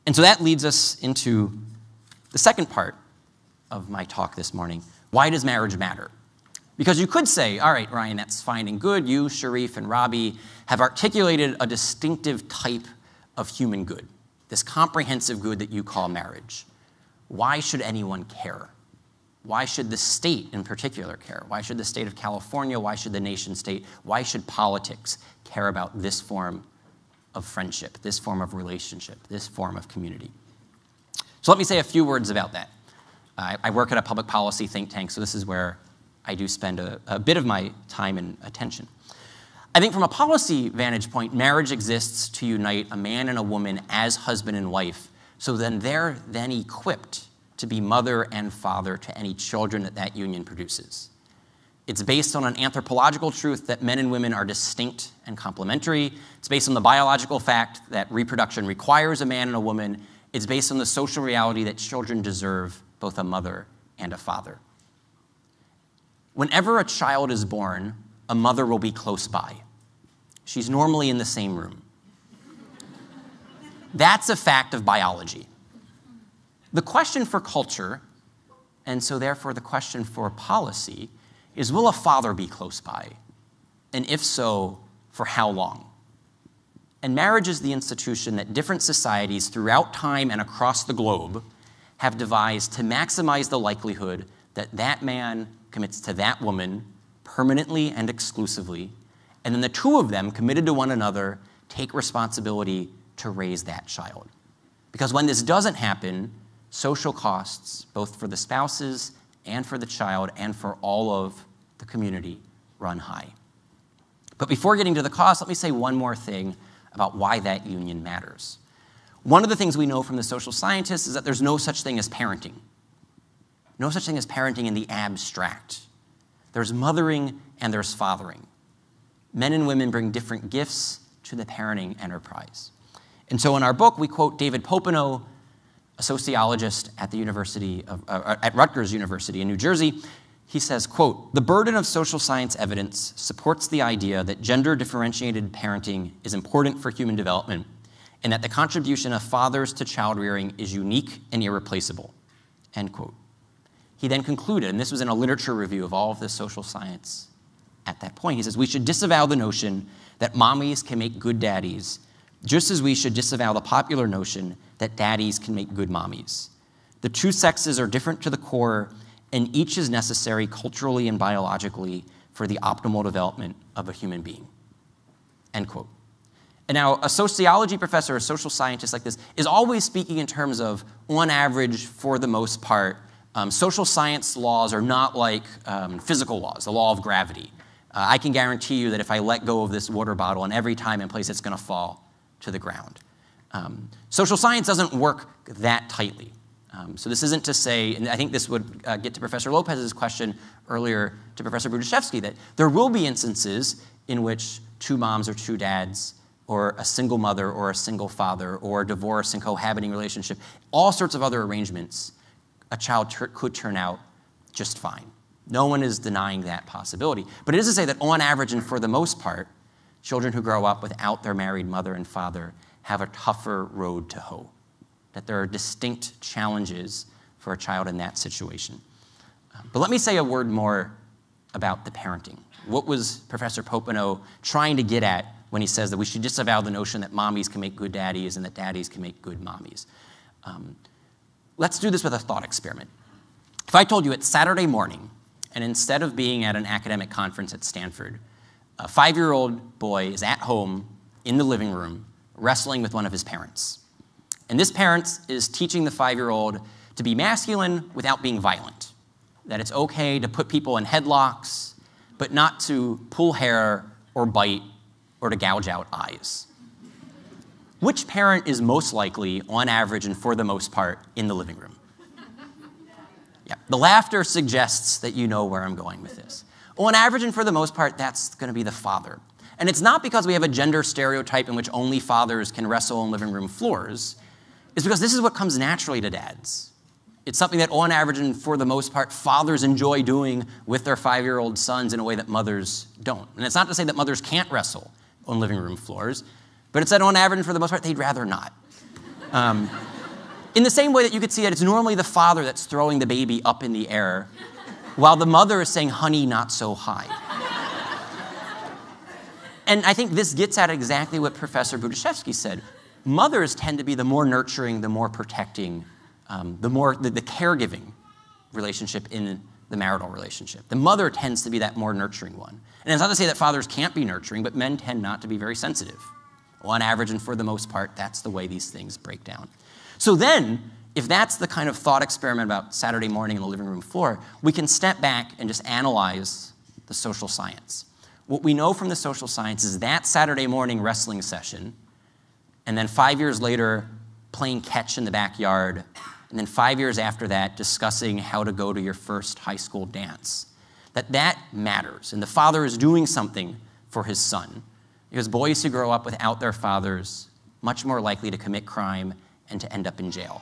And so that leads us into the second part of my talk this morning. Why does marriage matter? Because you could say, all right, Ryan, that's fine and good. You, Sharif, and Robbie have articulated a distinctive type of human good, this comprehensive good that you call marriage. Why should anyone care? Why should the state in particular care? Why should the state of California? Why should the nation state? Why should politics care about this form of friendship, this form of relationship, this form of community? So let me say a few words about that. I work at a public policy think tank, so this is where I do spend a bit of my time and attention. I think from a policy vantage point, marriage exists to unite a man and a woman as husband and wife, so then they're then equipped to be mother and father to any children that that union produces. It's based on an anthropological truth that men and women are distinct and complementary. It's based on the biological fact that reproduction requires a man and a woman. It's based on the social reality that children deserve both a mother and a father. Whenever a child is born, a mother will be close by. She's normally in the same room. That's a fact of biology. The question for culture, and so therefore the question for policy, is will a father be close by? And if so, for how long? And marriage is the institution that different societies throughout time and across the globe have devised to maximize the likelihood that that man commits to that woman permanently and exclusively, and then the two of them, committed to one another, take responsibility to raise that child. Because when this doesn't happen, social costs, both for the spouses and for the child and for all of the community, run high. But before getting to the cost, let me say one more thing about why that union matters. One of the things we know from the social scientists is that there's no such thing as parenting. No such thing as parenting in the abstract. There's mothering and there's fathering. Men and women bring different gifts to the parenting enterprise. And so in our book, we quote David Popenoe, a sociologist at at Rutgers University in New Jersey. He says, quote, "The burden of social science evidence supports the idea that gender-differentiated parenting is important for human development and that the contribution of fathers to child rearing is unique and irreplaceable," end quote. He then concluded, and this was in a literature review of all of this social science at that point, he says, "We should disavow the notion that mommies can make good daddies, just as we should disavow the popular notion that daddies can make good mommies. The two sexes are different to the core, and each is necessary culturally and biologically for the optimal development of a human being," end quote. And now a sociology professor, a social scientist like this, is always speaking in terms of, on average, for the most part, social science laws are not like physical laws, the law of gravity. I can guarantee you that if I let go of this water bottle, and every time and place it's going to fall to the ground. Social science doesn't work that tightly. So this isn't to say, and I think this would get to Professor Lopez's question earlier to Professor Brudaszewski, that there will be instances in which two moms or two dads, or a single mother or a single father, or a divorce and cohabiting relationship, all sorts of other arrangements, a child could turn out just fine. No one is denying that possibility. But it is to say that on average and for the most part, children who grow up without their married mother and father have a tougher road to hoe, that there are distinct challenges for a child in that situation. But let me say a word more about the parenting. What was Professor Popenoe trying to get at when he says that we should disavow the notion that mommies can make good daddies and that daddies can make good mommies? Let's do this with a thought experiment. If I told you it's Saturday morning, and instead of being at an academic conference at Stanford, a 5-year-old boy is at home in the living room wrestling with one of his parents. And this parent is teaching the 5-year-old to be masculine without being violent, that it's okay to put people in headlocks, but not to pull hair or bite or to gouge out eyes. Which parent is most likely, on average and for the most part, in the living room? Yeah, the laughter suggests that you know where I'm going with this. On average and for the most part, that's going to be the father. And it's not because we have a gender stereotype in which only fathers can wrestle on living room floors. It's because this is what comes naturally to dads. It's something that on average and for the most part, fathers enjoy doing with their 5-year-old sons in a way that mothers don't. And it's not to say that mothers can't wrestle on living room floors, but it's that on average and for the most part, they'd rather not. In the same way that you could see that it's normally the father that's throwing the baby up in the air, while the mother is saying, honey, not so high. And I think this gets at exactly what Professor Budiszewski said. Mothers tend to be the more nurturing, the more protecting, the caregiving relationship in the marital relationship. The mother tends to be that more nurturing one. And it's not to say that fathers can't be nurturing, but men tend not to be very sensitive. On average, and for the most part, that's the way these things break down. So then, if that's the kind of thought experiment about Saturday morning on the living room floor, we can step back and just analyze the social science. What we know from the social science is that Saturday morning wrestling session, and then 5 years later, playing catch in the backyard, and then 5 years after that, discussing how to go to your first high school dance, that matters. And the father is doing something for his son. Because boys who grow up without their fathers, much more likely to commit crime and to end up in jail.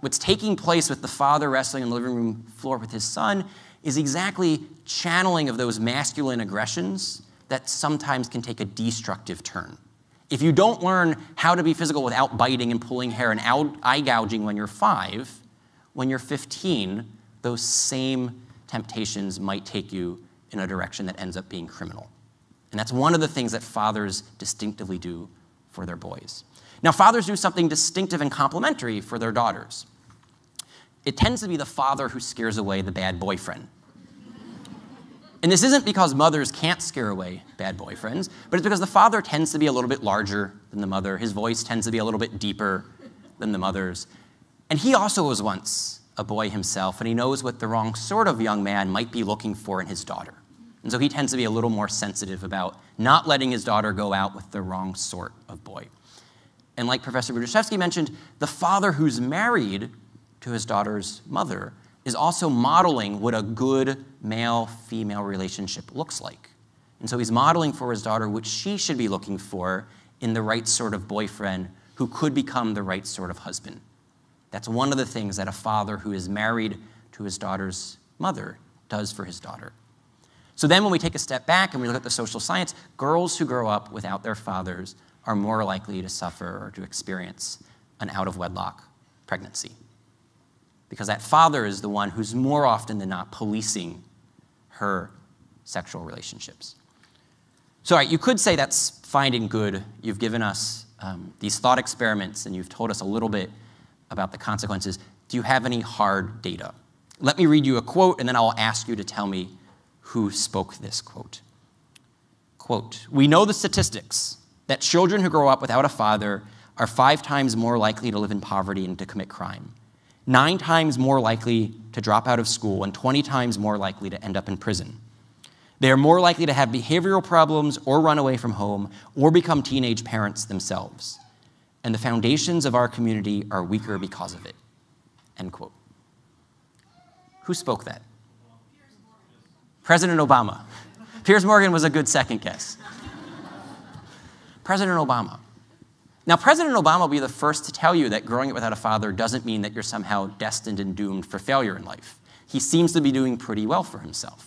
What's taking place with the father wrestling on the living room floor with his son is exactly channeling of those masculine aggressions that sometimes can take a destructive turn. If you don't learn how to be physical without biting and pulling hair and eye gouging when you're 5, when you're 15, those same temptations might take you in a direction that ends up being criminal. And that's one of the things that fathers distinctively do for their boys. Now, fathers do something distinctive and complementary for their daughters. It tends to be the father who scares away the bad boyfriend. And this isn't because mothers can't scare away bad boyfriends, but it's because the father tends to be a little bit larger than the mother. His voice tends to be a little bit deeper than the mother's. And he also was once a boy himself, and he knows what the wrong sort of young man might be looking for in his daughter. And so he tends to be a little more sensitive about not letting his daughter go out with the wrong sort of boy. And like Professor Budiszewski mentioned, the father who's married to his daughter's mother is also modeling what a good male-female relationship looks like. And so he's modeling for his daughter what she should be looking for in the right sort of boyfriend who could become the right sort of husband. That's one of the things that a father who is married to his daughter's mother does for his daughter. So then when we take a step back and we look at the social science, girls who grow up without their fathers are more likely to suffer or to experience an out-of-wedlock pregnancy. Because that father is the one who's more often than not policing her sexual relationships. So you could say that's fine and good. You've given us these thought experiments and you've told us a little bit about the consequences. Do you have any hard data? Let me read you a quote and then I'll ask you to tell me who spoke this quote. Quote, "We know the statistics that children who grow up without a father are 5 times more likely to live in poverty and to commit crime, 9 times more likely to drop out of school, and 20 times more likely to end up in prison. They are more likely to have behavioral problems or run away from home or become teenage parents themselves. And the foundations of our community are weaker because of it." End quote. Who spoke that? President Obama. Piers Morgan was a good second guess. President Obama. Now, President Obama will be the first to tell you that growing up without a father doesn't mean that you're somehow destined and doomed for failure in life. He seems to be doing pretty well for himself.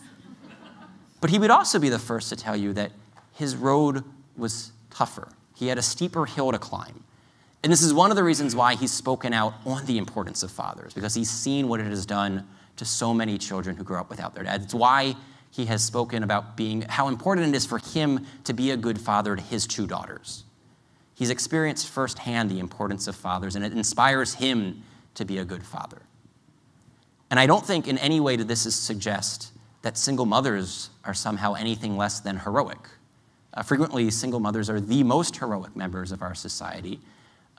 But he would also be the first to tell you that his road was tougher. He had a steeper hill to climb. And this is one of the reasons why he's spoken out on the importance of fathers, because he's seen what it has done to so many children who grow up without their dad. It's why he has spoken about how important it is for him to be a good father to his 2 daughters. He's experienced firsthand the importance of fathers, and it inspires him to be a good father. And I don't think in any way did this suggest that single mothers are somehow anything less than heroic. Frequently, single mothers are the most heroic members of our society.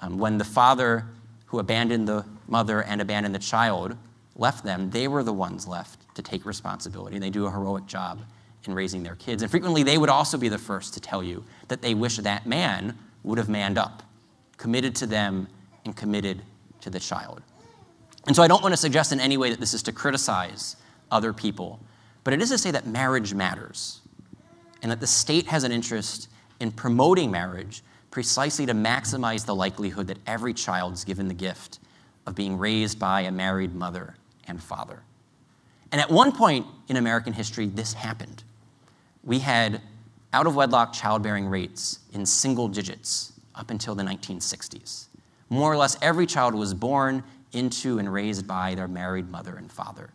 When the father who abandoned the mother and abandoned the child left them, they were the ones left to take responsibility. They do a heroic job in raising their kids. And frequently, they would also be the first to tell you that they wish that man would have manned up, committed to them, and committed to the child. And so I don't want to suggest in any way that this is to criticize other people, but it is to say that marriage matters, and that the state has an interest in promoting marriage precisely to maximize the likelihood that every child is given the gift of being raised by a married mother and father. And at one point in American history, this happened. We had out-of-wedlock childbearing rates in single digits up until the 1960s. More or less every child was born into and raised by their married mother and father.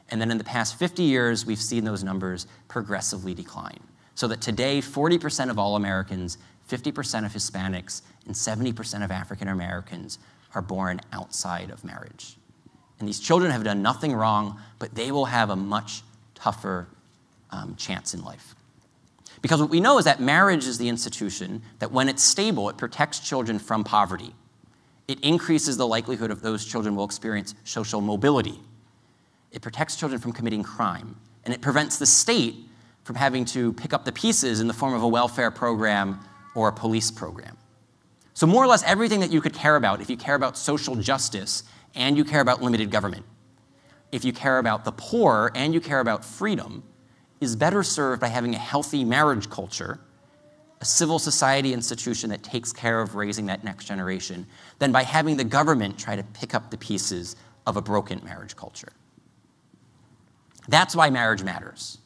And then in the past 50 years, we've seen those numbers progressively decline. So that today, 40% of all Americans, 50% of Hispanics, and 70% of African Americans are born outside of marriage. And these children have done nothing wrong, but they will have a much tougher chance in life. Because what we know is that marriage is the institution that when it's stable, it protects children from poverty. It increases the likelihood of those children will experience social mobility. It protects children from committing crime. And it prevents the state from having to pick up the pieces in the form of a welfare program or a police program. So more or less everything that you could care about, if you care about social justice and you care about limited government, if you care about the poor and you care about freedom, is better served by having a healthy marriage culture, a civil society institution that takes care of raising that next generation, than by having the government try to pick up the pieces of a broken marriage culture. That's why marriage matters.